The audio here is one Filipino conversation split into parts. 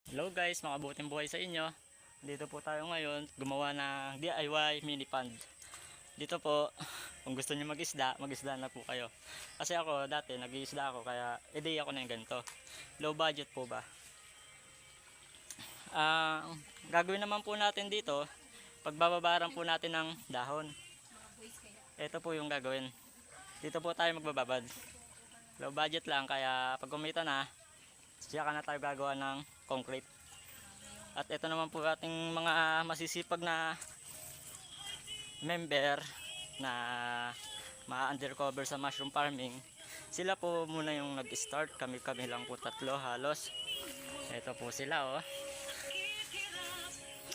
Hello guys, makabuting buhay sa inyo. Dito po tayo ngayon, gumawa ng DIY mini pond. Dito po, kung gusto niyo mag-isda, mag-isda na po kayo. Kasi ako dati nag-iisda ako kaya ideya ko na yung ganito. Low budget po ba? Gagawin naman po natin dito, pagbababaran po natin ng dahon. Ito po yung gagawin. Dito po tayo magbababad. Low budget lang kaya pag kumita na, saka na tayo gagawa ng concrete. At ito naman po ating mga masisipag na member na ma-undercover sa mushroom farming. Sila po muna yung nag-start, kami lang po tatlo halos. Ito po sila oh.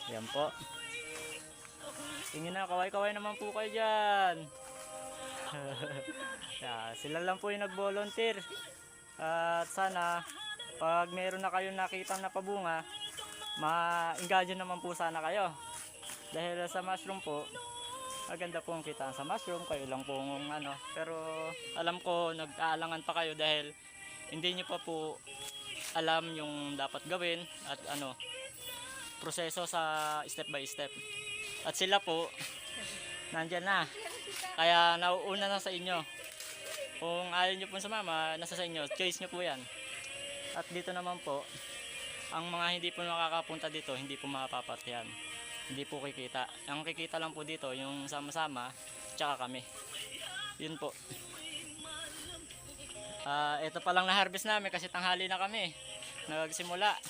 Yan po. Tingin na, kaway-kaway naman po kayo dyan. Sila lang po yung nag-volunteer. At sana pag meron na kayong nakita na pabunga, ma-engage naman po sana kayo. Dahil sa mushroom po, maganda po ang kita sa mushroom, kayo lang po ano. Pero alam ko nag-aalangan pa kayo dahil hindi nyo pa po alam yung dapat gawin at ano, proseso sa step by step. At sila po, nandyan na. Kaya nauuna na sa inyo. Kung ayaw nyo po sumama, nasa sa inyo, choice nyo po yan. At dito naman po, ang mga hindi po nakakapunta dito, hindi po mapapatihan. Hindi po kikita. Ang kikita lang po dito, yung sama-sama, tsaka kami. Yun po. Ito pa lang na-harvest namin kasi tanghali na kami. Nagsimula.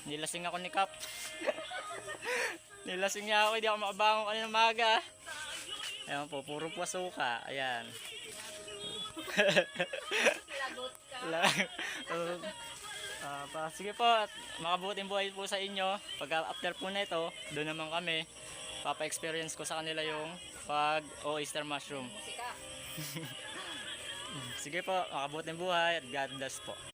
Nilasing ako ni Kap. Nilasing niya ako, hindi ako makabangon kanina maga. Ayan po, puro po suka. Ayan. Sige po, at makabuting buhay po sa inyo. Pag after po na ito, doon naman kami papa-experience ko sa kanila yung pag oyster mushroom. Sige po, makabuting buhay at God bless po.